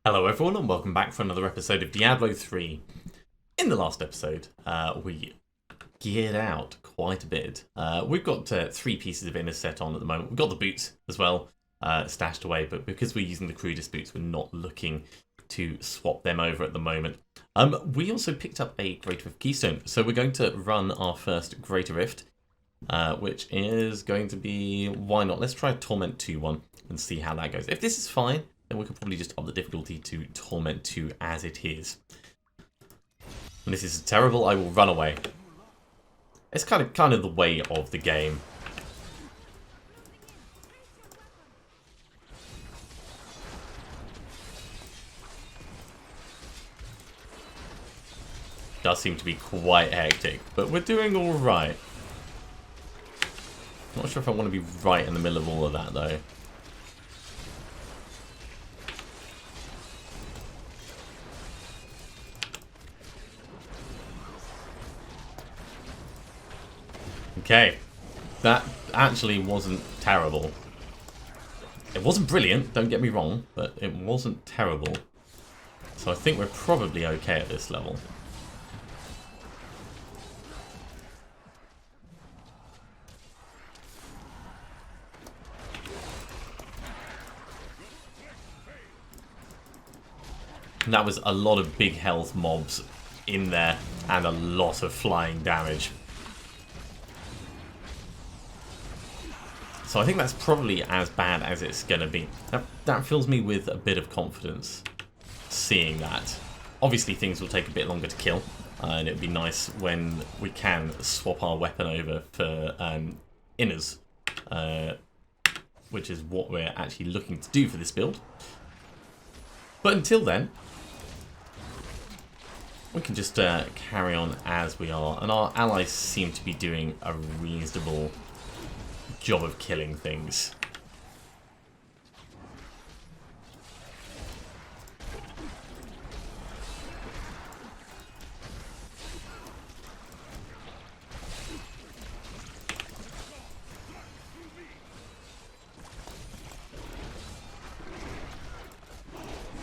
Hello everyone and welcome back for another episode of Diablo 3. In the last episode, we geared out quite a bit. We've got 3 pieces of inner set on at the moment. We've got the boots as well, stashed away, but because we're using the crudest boots, we're not looking to swap them over at the moment. We also picked up a Greater Rift Keystone, so we're going to run our first Greater Rift, which is going to be, why not, let's try a Torment 2 one and see how that goes. If this is fine, then we can probably just up the difficulty to Torment 2 as it is. And this is terrible, I will run away. It's kind of the way of the game. Does seem to be quite hectic, but we're doing alright. Not sure if I want to be right in the middle of all of that though. Okay, that actually wasn't terrible. It wasn't brilliant, don't get me wrong, but it wasn't terrible. So I think we're probably okay at this level. And that was a lot of big health mobs in there and a lot of flying damage. So I think that's probably as bad as it's going to be. That fills me with a bit of confidence, seeing that. Obviously things will take a bit longer to kill, and it would be nice when we can swap our weapon over for inners, which is what we're actually looking to do for this build. But until then, we can just carry on as we are, and our allies seem to be doing a reasonable job of killing things.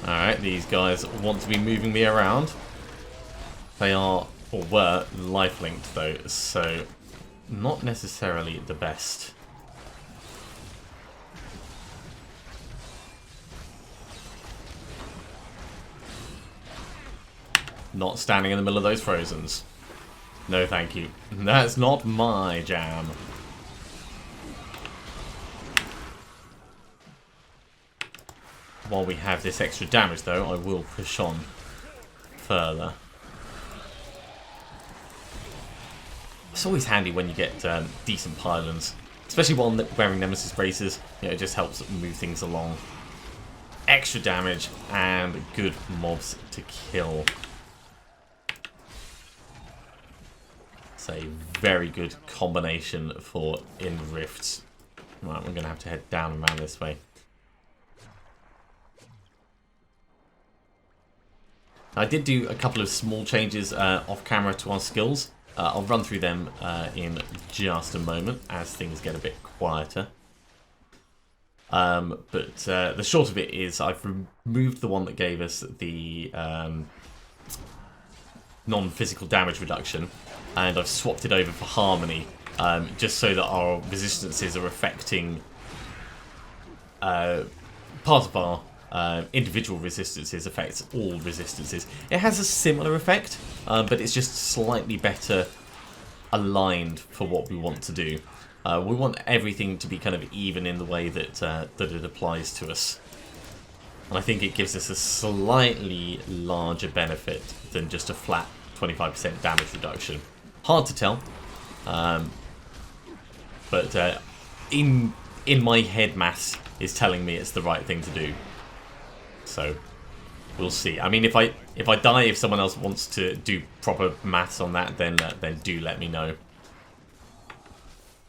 Alright, these guys want to be moving me around. They are, or were, life-linked though, so not necessarily the best. Not standing in the middle of those Frozens. No thank you. That's not my jam. While we have this extra damage though, I will push on further. It's always handy when you get decent pylons, especially while wearing Nemesis braces. You know, it just helps move things along. Extra damage and good mobs to kill. It's a very good combination for in rifts. Right, we're going to have to head down and around this way. I did do a couple of small changes off camera to our skills. I'll run through them in just a moment as things get a bit quieter. But the short of it is I've removed the one that gave us the non-physical damage reduction, and I've swapped it over for harmony, just so that our resistances are affecting part of our individual resistances affects all resistances. It has a similar effect, but it's just slightly better aligned for what we want to do. We want everything to be kind of even in the way that that it applies to us. And I think it gives us a slightly larger benefit than just a flat 25% damage reduction. Hard to tell, but in my head, maths is telling me it's the right thing to do. So we'll see. I mean, if I die, if someone else wants to do proper maths on that, then do let me know.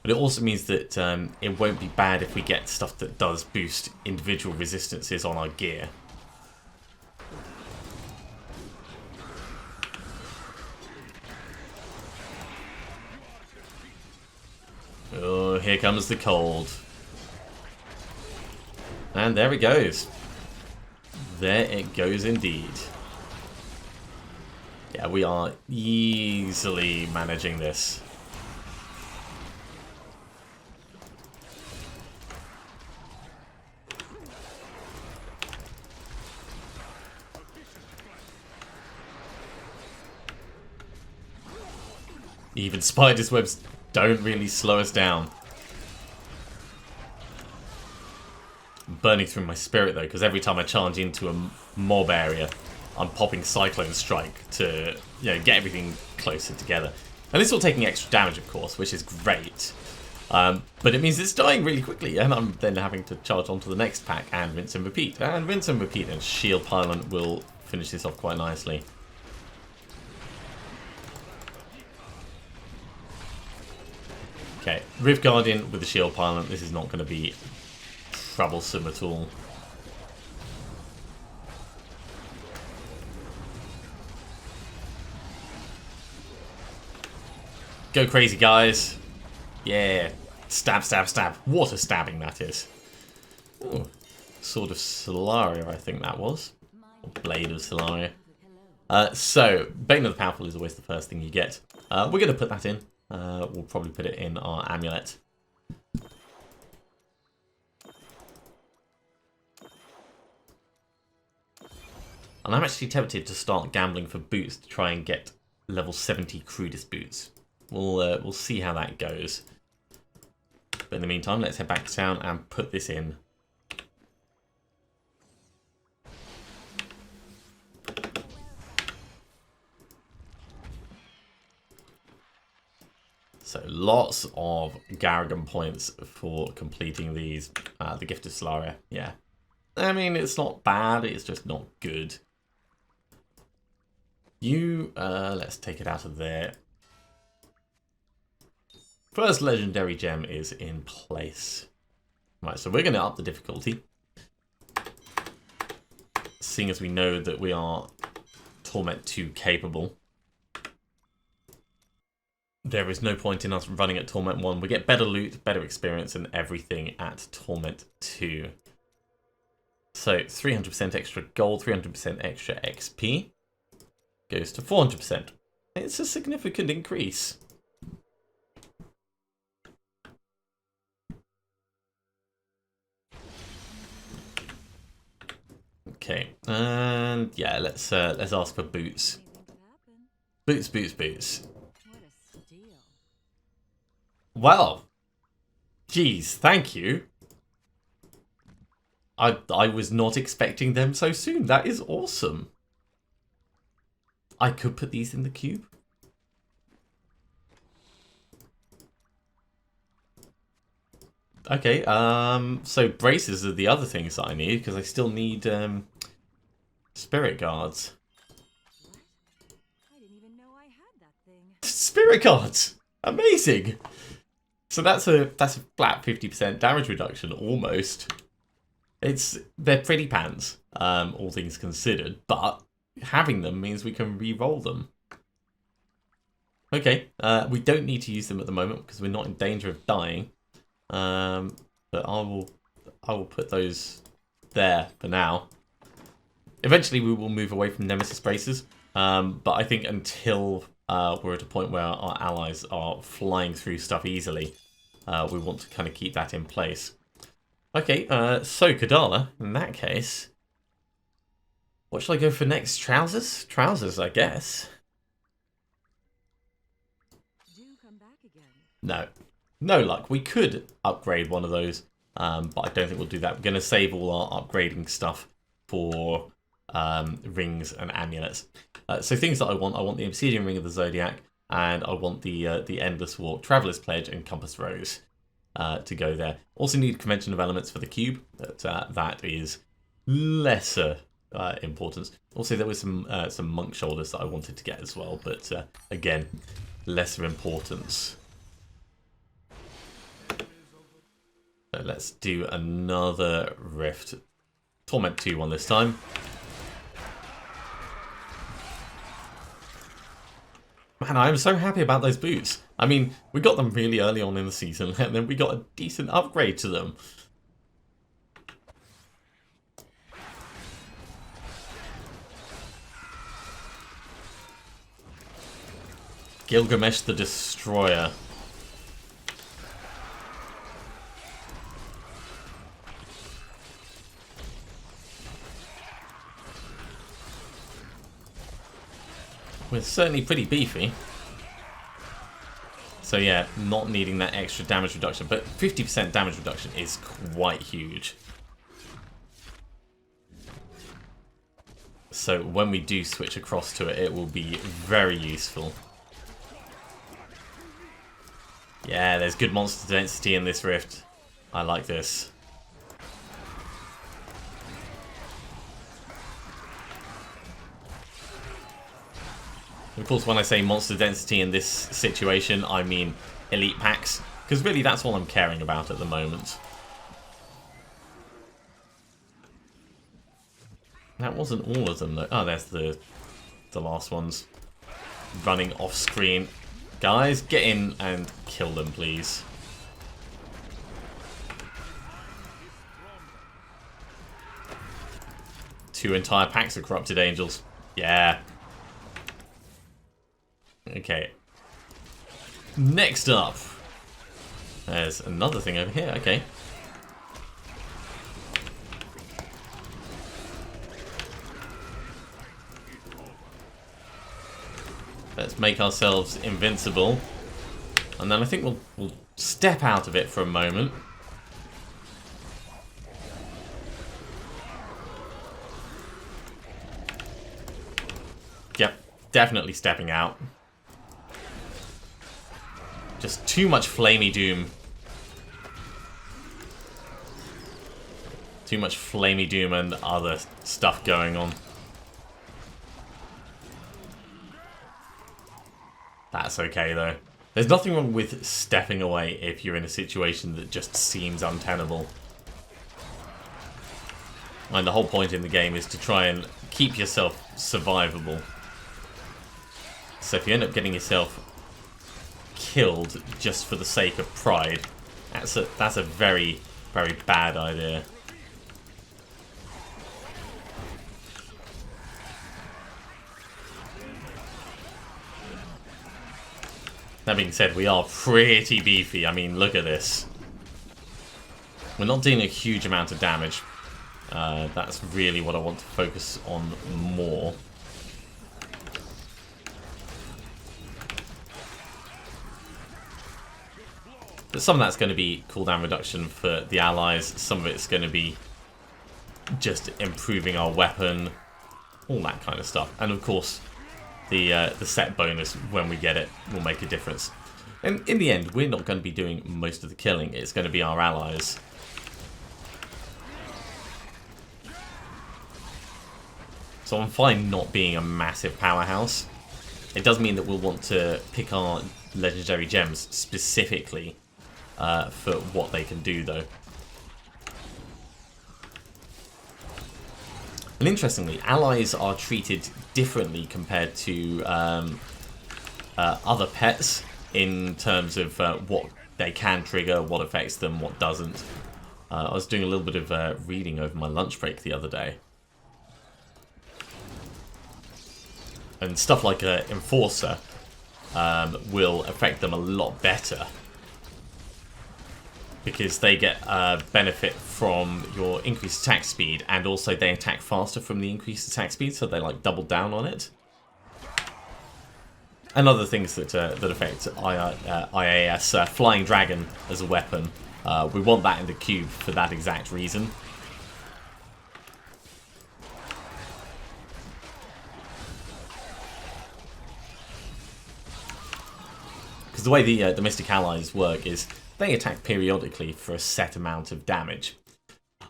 But it also means that it won't be bad if we get stuff that does boost individual resistances on our gear. Oh, here comes the cold. And there it goes. There it goes indeed. Yeah, we are easily managing this. Even spider's webs don't really slow us down. I'm burning through my spirit though, because every time I charge into a mob area, I'm popping Cyclone Strike to, you know, get everything closer together. And it's all taking extra damage, of course, which is great. But it means it's dying really quickly, and I'm then having to charge on to the next pack and rinse and repeat. And rinse and repeat, and Shield Pylon will finish this off quite nicely. Okay, Rift Guardian with the Shield Pylon. This is not going to be troublesome at all. Go crazy, guys. Yeah. Stab, stab, stab. What a stabbing that is. Ooh. Sword of Solaria, I think that was. Or Blade of Solaria. So, Bane of the Powerful is always the first thing you get. We're going to put that in. We'll probably put it in our amulet. And I'm actually tempted to start gambling for boots to try and get level 70 crudest boots. We'll see how that goes. But in the meantime, let's head back to town and put this in. So lots of Garrigan points for completing these. The Gift of Solaria, yeah. I mean, it's not bad, it's just not good. Let's take it out of there. First legendary gem is in place. Right, so we're going to up the difficulty. Seeing as we know that we are Torment 2 capable. There is no point in us running at Torment 1. We get better loot, better experience and everything at Torment 2. So 300% extra gold, 300% extra XP. Goes to 400%. It's a significant increase. Okay, and yeah, let's ask for boots. Boots, boots, boots. Well, geez, thank you. I was not expecting them so soon. That is awesome. I could put these in the cube. Okay, so braces are the other things that I need, because I still need spirit guards. I didn't even know I had that thing. Spirit guards! Amazing! So that's a flat 50% damage reduction, almost. They're pretty pants, all things considered, but having them means we can re-roll them. Okay, we don't need to use them at the moment because we're not in danger of dying. But I will put those there for now. Eventually we will move away from Nemesis braces, but I think until we're at a point where our allies are flying through stuff easily, we want to kind of keep that in place. Okay, so Kadala, in that case, what shall I go for next? Trousers? Trousers, I guess. Do come back again. No. No luck. We could upgrade one of those, but I don't think we'll do that. We're going to save all our upgrading stuff for rings and amulets. So things that I want the Obsidian Ring of the Zodiac, and I want the Endless Walk, Traveler's Pledge, and Compass Rose to go there. Also need Convention of Elements for the cube, but that is lesser importance. Also, there was some monk shoulders that I wanted to get as well, but again, lesser importance. So let's do another Rift. Torment 2 one this time. Man, I am so happy about those boots. I mean, we got them really early on in the season, and then we got a decent upgrade to them. Gilgamesh the Destroyer. We're certainly pretty beefy. So yeah, not needing that extra damage reduction, but 50% damage reduction is quite huge. So when we do switch across to it, it will be very useful. Yeah, there's good monster density in this rift. I like this. Of course, when I say monster density in this situation, I mean elite packs, because really that's all I'm caring about at the moment. That wasn't all of them though. Oh, there's the last ones running off screen. Guys, get in and kill them, please. Two entire packs of corrupted angels. Yeah. Okay. Next up, there's another thing over here. Okay. Let's make ourselves invincible. And then I think we'll step out of it for a moment. Yep, definitely stepping out. Just too much flamey doom. Too much flamey doom and other stuff going on. That's okay though. There's nothing wrong with stepping away if you're in a situation that just seems untenable. And the whole point in the game is to try and keep yourself survivable. So if you end up getting yourself killed just for the sake of pride, that's a very, very bad idea. That being said, we are pretty beefy. I mean, look at this. We're not doing a huge amount of damage. That's really what I want to focus on more. But some of that's going to be cooldown reduction for the allies. Some of it's going to be just improving our weapon. All that kind of stuff. And of course, the set bonus when we get it will make a difference. And in the end, we're not going to be doing most of the killing. It's going to be our allies. So I'm fine not being a massive powerhouse. It does mean that we'll want to pick our legendary gems specifically for what they can do, though. And interestingly, allies are treated differently compared to other pets in terms of what they can trigger, what affects them, what doesn't. I was doing a little bit of reading over my lunch break the other day. And stuff like an Enforcer will affect them a lot better. Because they get benefit from your increased attack speed, and also they attack faster from the increased attack speed, so they like double down on it. And other things that affect IAS, Flying Dragon as a weapon. We want that in the cube for that exact reason. Because the way the Mystic Allies work is they attack periodically for a set amount of damage.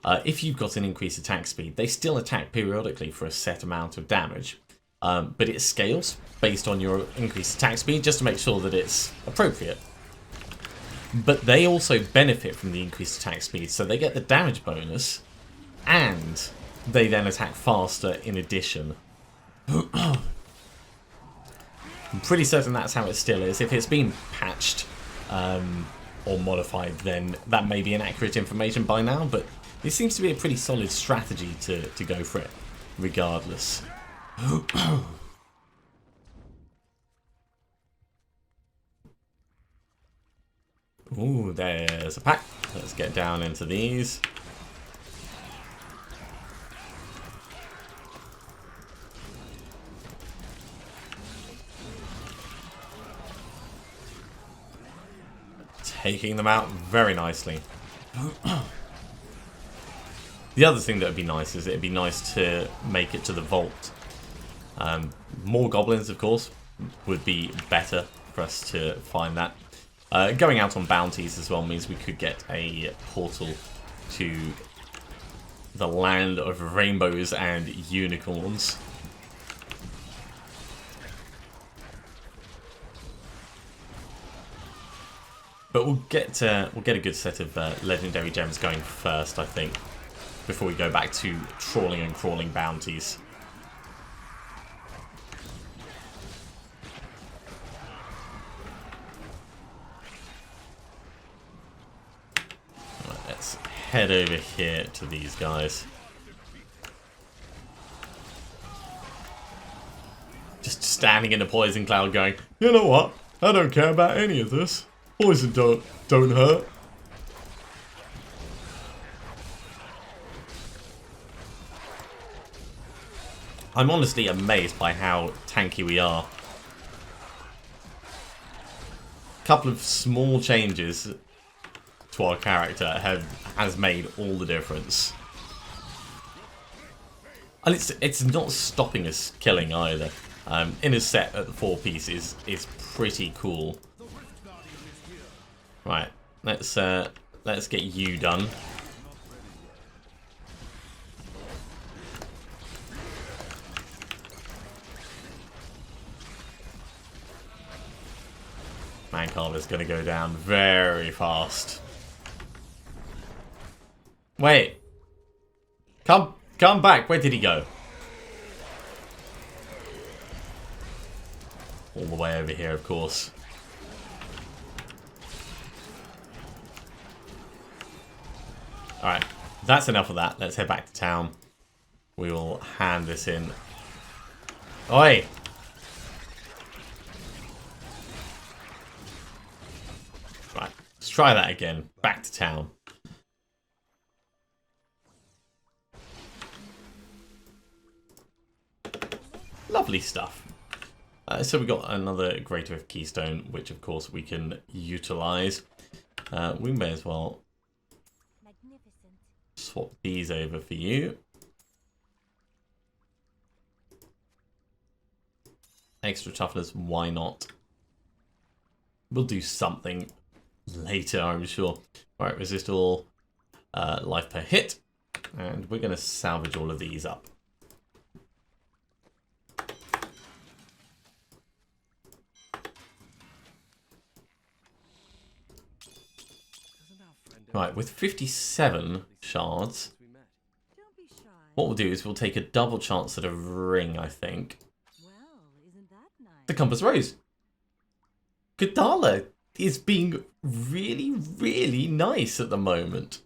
If you've got an increased attack speed, they still attack periodically for a set amount of damage. But it scales based on your increased attack speed just to make sure that it's appropriate. But they also benefit from the increased attack speed, so they get the damage bonus, and they then attack faster in addition. I'm pretty certain that's how it still is. If it's been patched or modified, then that may be inaccurate information by now, but it seems to be a pretty solid strategy to go for it, regardless. Ooh, there's a pack. Let's get down into these. Taking them out very nicely. The other thing that would be nice is it'd be nice to make it to the vault. More goblins, of course, would be better for us to find that. Going out on bounties as well means we could get a portal to the land of rainbows and unicorns. But we'll get a good set of legendary gems going first, I think, before we go back to trawling and crawling bounties. Right, let's head over here to these guys. Just standing in a poison cloud going, you know what? I don't care about any of this. Poison don't hurt. I'm honestly amazed by how tanky we are. A couple of small changes to our character has made all the difference. And it's not stopping us killing either. In a set at the 4 pieces is pretty cool. Right, let's get you done. Mancarver's gonna go down very fast. Wait. Come back. Where did he go? All the way over here, of course. Alright, that's enough of that. Let's head back to town. We will hand this in. Oi! Right, let's try that again. Back to town. Lovely stuff. So we got another Greater Rift Keystone, which of course we can utilize. We may as well swap these over for you. Extra toughness, why not? We'll do something later, I'm sure. Alright, resist all life per hit. And we're going to salvage all of these up. Right, with 57 shards, what we'll do is we'll take a double chance at a ring, I think. Well, isn't that nice? The compass rose. Kadala is being really, really nice at the moment.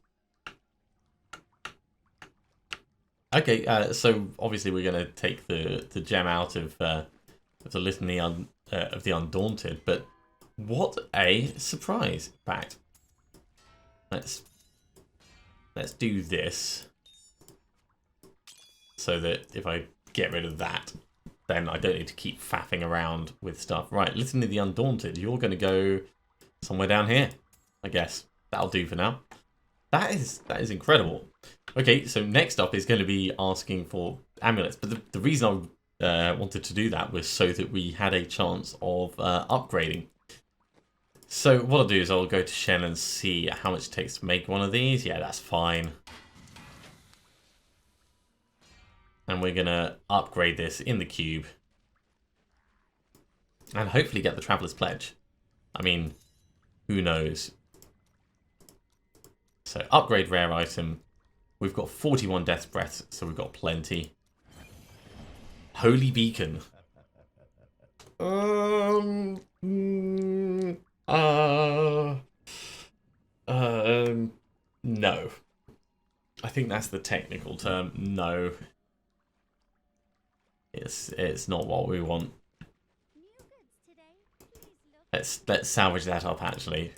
Okay, so obviously we're going to take the gem out of the Litany of the Undaunted, but what a surprise! In fact, let's do this so that if I get rid of that, then I don't need to keep faffing around with stuff. Right, Litany of the Undaunted, you're going to go somewhere down here, I guess. That'll do for now. That is incredible. Okay, so next up is going to be asking for amulets, but the reason I wanted to do that was so that we had a chance of upgrading. So what I'll do is I'll go to Shen and see how much it takes to make one of these. Yeah, that's fine. And we're going to upgrade this in the cube. And hopefully get the Traveler's Pledge. I mean, who knows? So upgrade rare item. We've got 41 Death's Breath, so we've got plenty. Holy Beacon. No. I think that's the technical term. No. It's not what we want. Let's salvage that up actually.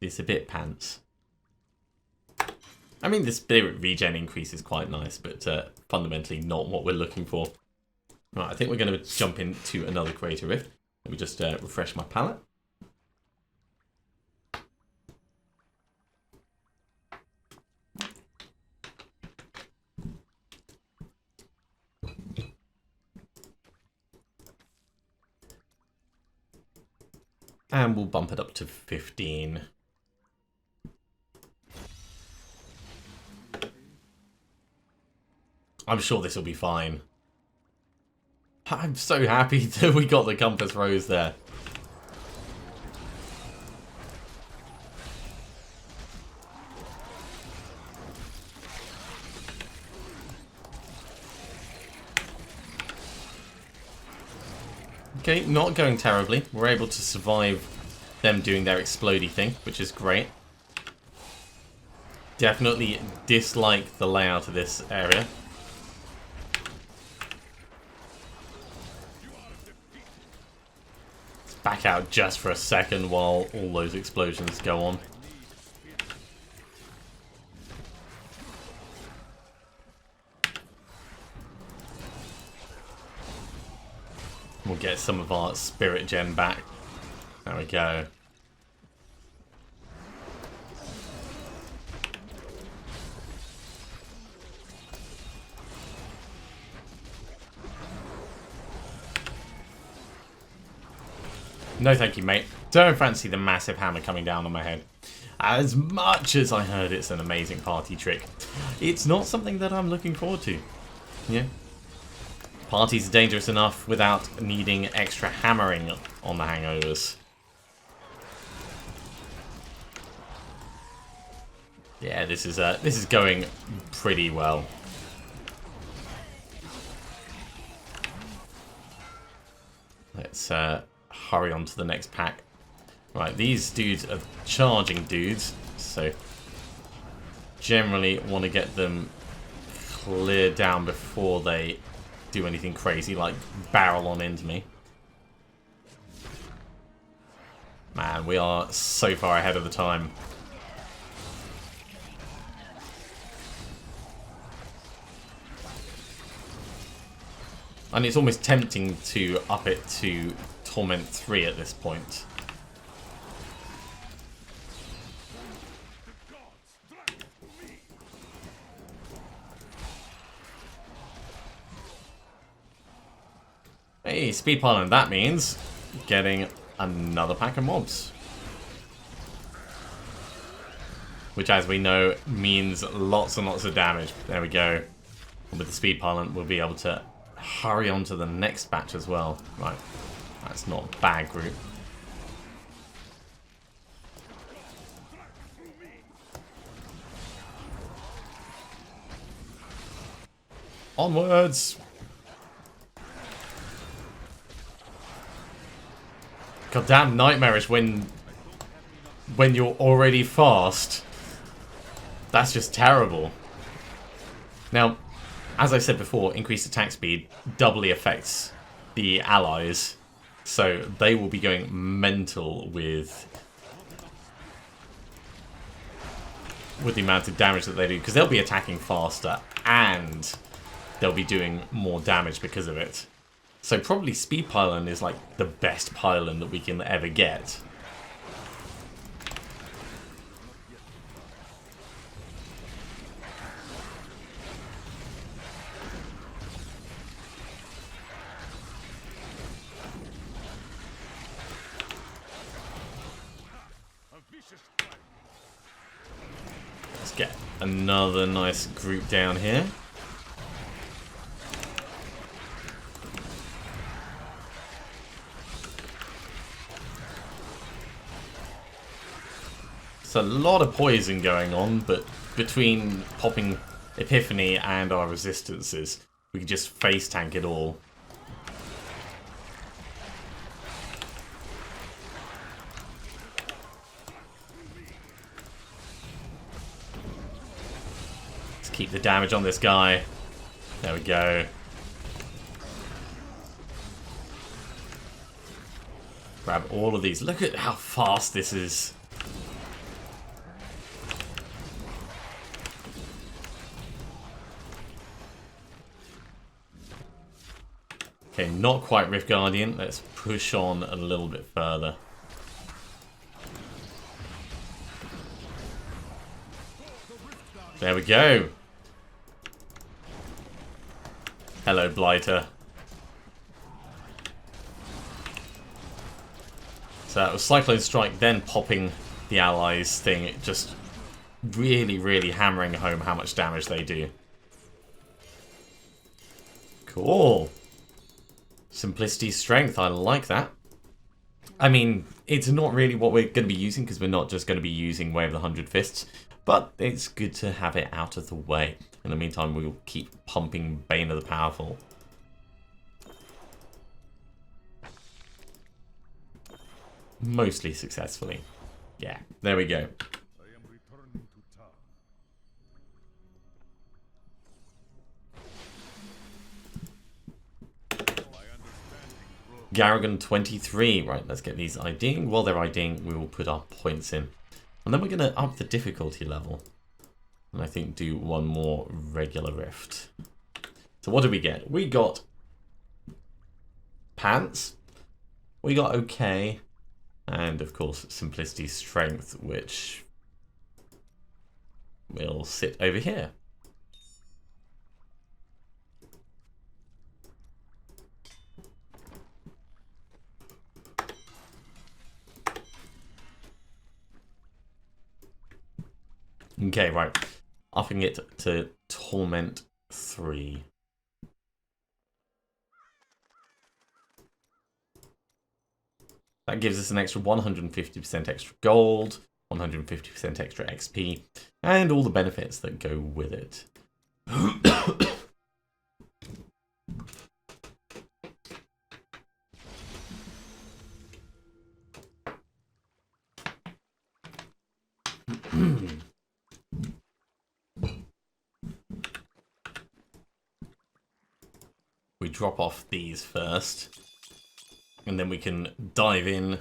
It's a bit pants. I mean, the spirit regen increase is quite nice, but fundamentally not what we're looking for. Right, I think we're going to jump into another Creator Rift. Let me just refresh my palette. And we'll bump it up to 15. I'm sure this will be fine. I'm so happy that we got the compass rose there. Okay, not going terribly. We're able to survive them doing their explodey thing, which is great. Definitely dislike the layout of this area. Let's back out just for a second while all those explosions go on. We'll get some of our spirit gem back. There we go. No thank you, mate. Don't fancy the massive hammer coming down on my head. As much as I heard it's an amazing party trick, it's not something that I'm looking forward to. Yeah. Parties are dangerous enough without needing extra hammering on the hangovers. Yeah, this is going pretty well. Let's hurry on to the next pack. Right, these dudes are charging dudes, so generally want to get them cleared down before they do anything crazy like barrel on into me. Man, we are so far ahead of the time. And it's almost tempting to up it to Torment 3 at this point. Hey, speed piling, that means getting another pack of mobs. Which, as we know, means lots and lots of damage. There we go. And with the speed piling, we'll be able to hurry on to the next batch as well. Right, that's not a bad group. Onwards! Goddamn nightmarish when you're already fast. That's just terrible. Now, as I said before, increased attack speed doubly affects the allies, so they will be going mental with the amount of damage that they do, because they'll be attacking faster and they'll be doing more damage because of it. So probably speed pylon is like the best pylon that we can ever get. Let's get another nice group down here. A lot of poison going on, but between popping Epiphany and our resistances, we can just face tank it all. Let's keep the damage on this guy. There we go. Grab all of these. Look at how fast this is. Okay, not quite Rift Guardian. Let's push on a little bit further. There we go. Hello, Blighter. So that was Cyclone Strike, then popping the allies thing, just really, really hammering home how much damage they do. Cool. Simplicity, strength, I like that. I mean, it's not really what we're going to be using, because we're not just going to be using Wave of the 100 Fists, but it's good to have it out of the way. In the meantime, we'll keep pumping Bane of the Powerful. Mostly successfully. Yeah, there we go. Garrigan 23. Right, let's get these IDing. While they're IDing, we will put our points in. And then we're going to up the difficulty level. And I think do one more regular rift. So what did we get? We got Pants. We got okay. And of course, Simplicity, Strength, which will sit over here. Okay, right. Upping it to Torment 3. That gives us an extra 150% extra gold, 150% extra XP, and all the benefits that go with it. We drop off these first, and then we can dive in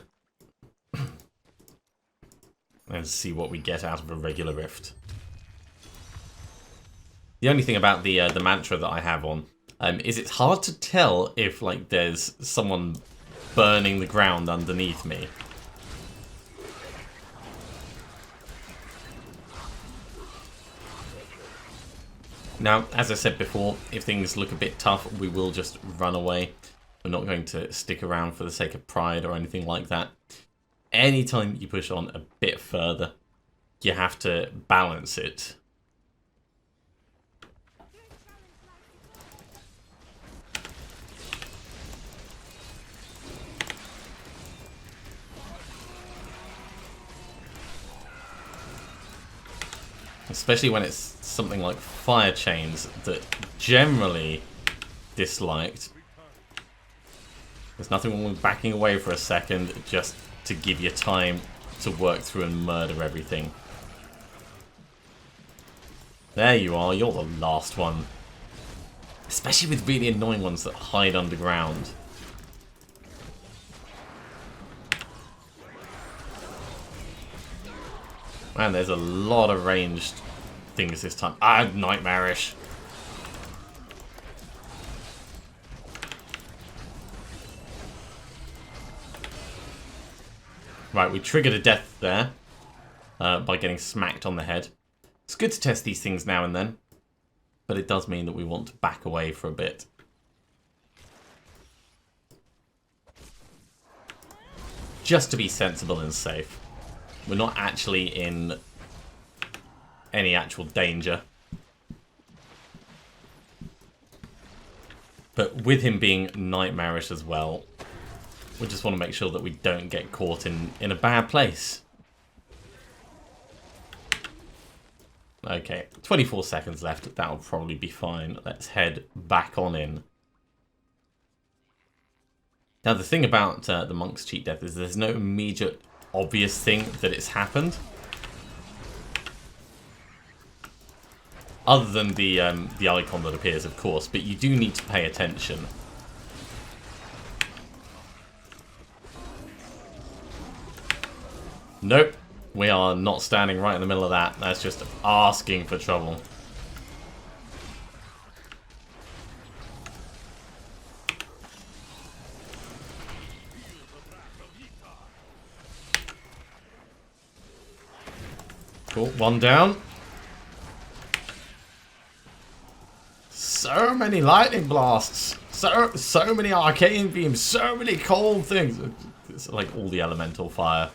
and see what we get out of a regular rift. The only thing about the mantra that I have on is it's hard to tell if like there's someone burning the ground underneath me. Now, as I said before, if things look a bit tough, we will just run away. We're not going to stick around for the sake of pride or anything like that. Anytime you push on a bit further, you have to balance it. Especially when it's something like fire chains that generally disliked. There's nothing wrong with backing away for a second just to give you time to work through and murder everything. There you are, you're the last one. Especially with really annoying ones that hide underground. Man, there's a lot of ranged things this time. Ah, nightmarish. Right, we triggered a death there by getting smacked on the head. It's good to test these things now and then, but it does mean that we want to back away for a bit. Just to be sensible and safe. We're not actually in any actual danger. But with him being nightmarish as well, we just want to make sure that we don't get caught in a bad place. Okay, 24 seconds left. That'll probably be fine. Let's head back on in. Now, the thing about the Monk's cheat death is there's no immediate obvious thing that it's happened. Other than the icon that appears, of course, but you do need to pay attention. Nope, we are not standing right in the middle of that. That's just asking for trouble. Oh, one down. So many lightning blasts. So many arcane beams. So many cold things. It's like all the elemental fire.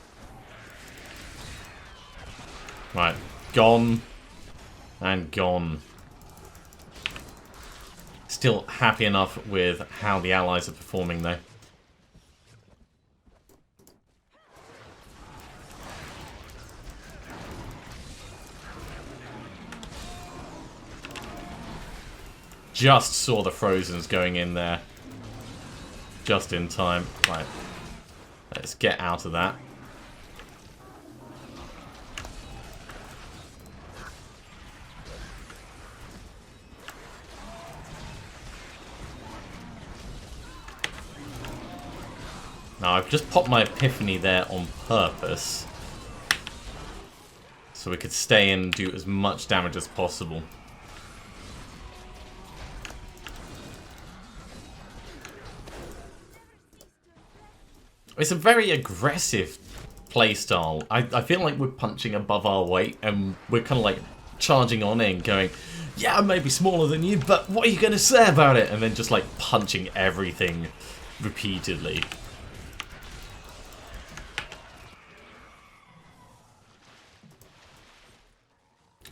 Right. Gone. And gone. Still happy enough with how the allies are performing though. Just saw the Frozens going in there. Just in time. Right. Let's get out of that. Now, I've just popped my Epiphany there on purpose. So we could stay in and do as much damage as possible. It's a very aggressive playstyle. I feel like we're punching above our weight and we're kind of like charging on in going, yeah, I may be smaller than you, but what are you going to say about it? And then just like punching everything repeatedly.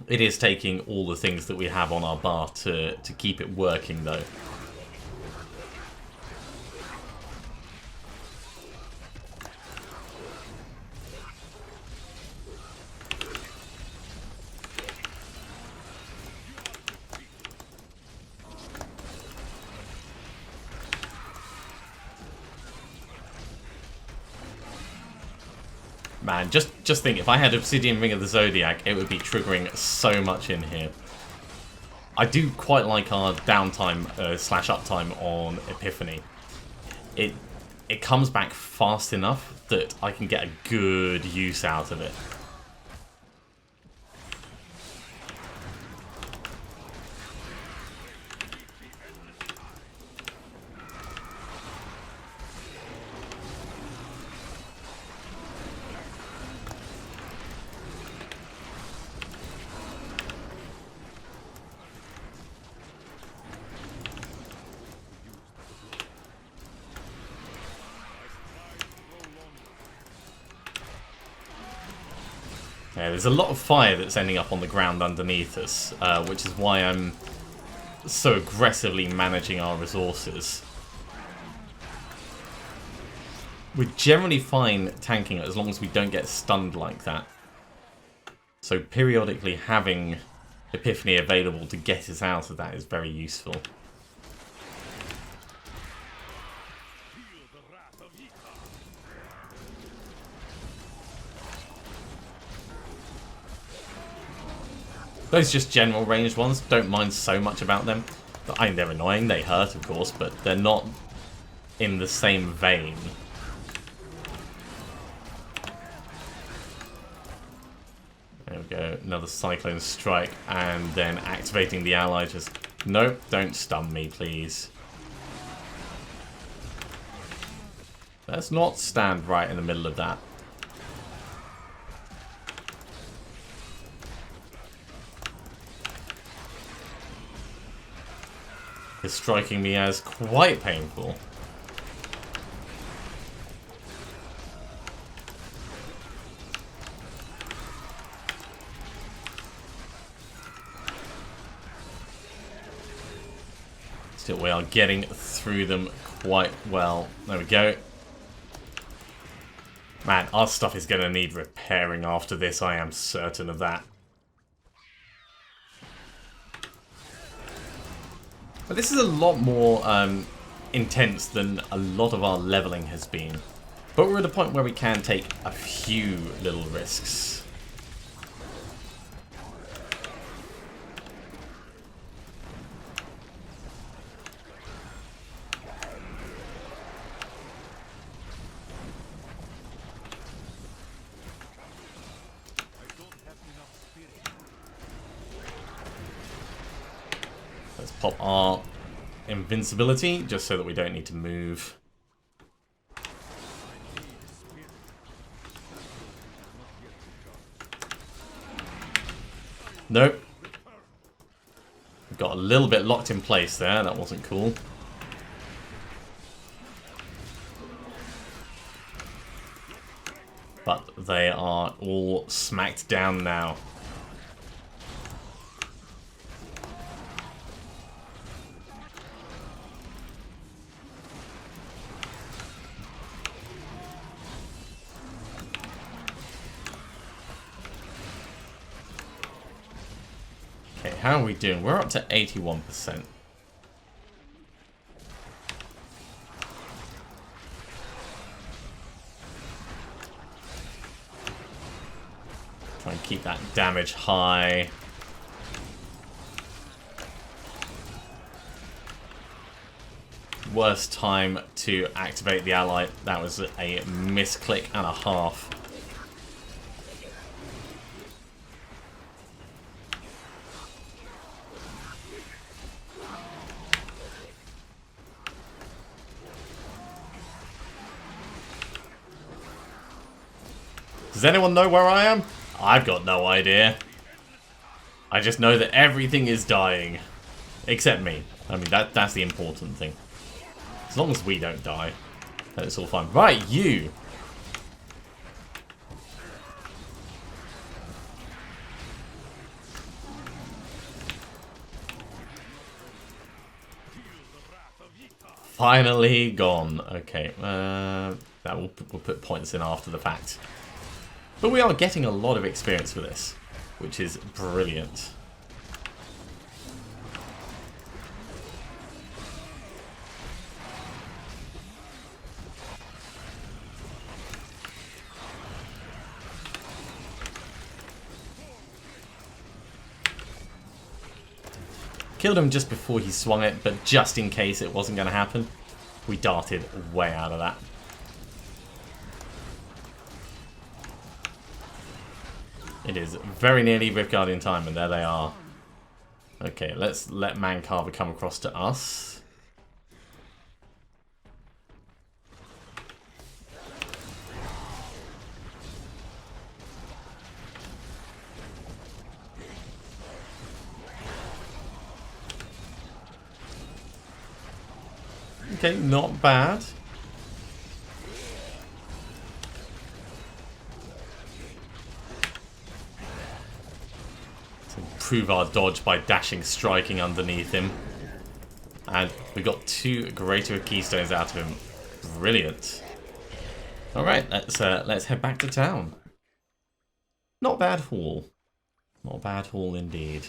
It is taking all the things that we have on our bar to keep it working though. Man, just think, if I had Obsidian Ring of the Zodiac, it would be triggering so much in here. I do quite like our downtime slash uptime on Epiphany. It comes back fast enough that I can get a good use out of it. Yeah, there's a lot of fire that's ending up on the ground underneath us, which is why I'm so aggressively managing our resources. We're generally fine tanking it as long as we don't get stunned like that. So periodically having Epiphany available to get us out of that is very useful. Those just general ranged ones, don't mind so much about them. I mean, they're annoying, they hurt of course, but they're not in the same vein. There we go, another Cyclone Strike, and then activating the ally, just, nope, don't stun me please. Let's not stand right in the middle of that. Is striking me as quite painful. Still, we are getting through them quite well. There we go. Man, our stuff is going to need repairing after this, I am certain of that. But this is a lot more intense than a lot of our leveling has been. But we're at a point where we can take a few little risks. Let's pop our invincibility, just so that we don't need to move. Nope. Got a little bit locked in place there. That wasn't cool. But they are all smacked down now. Okay, how are we doing? We're up to 81%. Try and keep that damage high. Worst time to activate the ally. That was a misclick and a half. Does anyone know where I am? I've got no idea. I just know that everything is dying. Except me. I mean, that's the important thing. As long as we don't die, then it's all fine. Right, you! Finally gone. Okay, we'll put points in after the fact. But we are getting a lot of experience for this, which is brilliant. Killed him just before he swung it, but just in case it wasn't going to happen, we darted way out of that. It is very nearly Rift Guardian time, and there they are. Okay, let's let Mancarver come across to us. Okay, not bad. Improve our dodge by dashing, striking underneath him. And we got 2 greater keystones out of him. Brilliant. Alright, let's head back to town. Not bad haul. Not bad haul indeed.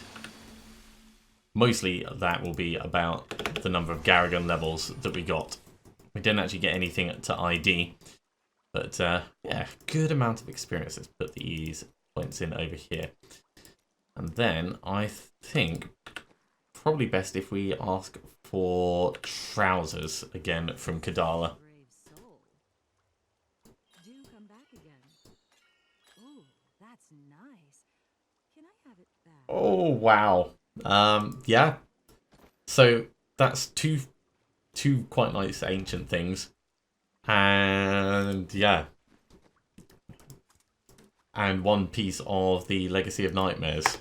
Mostly that will be about the number of Garrigan levels that we got. We didn't actually get anything to ID. But yeah, good amount of experience. Let's put these points in over here. And then I think probably best if we ask for trousers again from Kadala. Do come back again. Oh, that's nice. Can I have it back? Oh wow. Yeah. So that's two quite nice ancient things. And yeah. And 1 piece of the Legacy of Nightmares.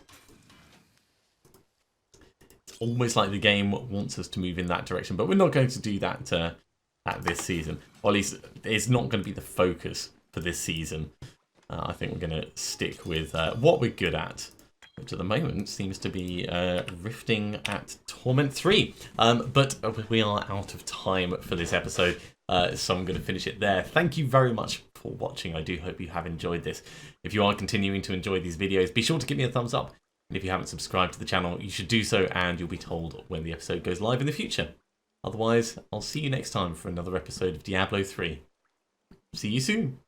It's almost like the game wants us to move in that direction, but we're not going to do that at this season. Or at least it's not going to be the focus for this season. I think we're going to stick with what we're good at, which at the moment seems to be rifting at Torment 3. But we are out of time for this episode, so I'm going to finish it there. Thank you very much for watching. I do hope you have enjoyed this. If you are continuing to enjoy these videos, be sure to give me a thumbs up. And if you haven't subscribed to the channel, you should do so, and you'll be told when the episode goes live in the future. Otherwise, I'll see you next time for another episode of Diablo 3. See you soon.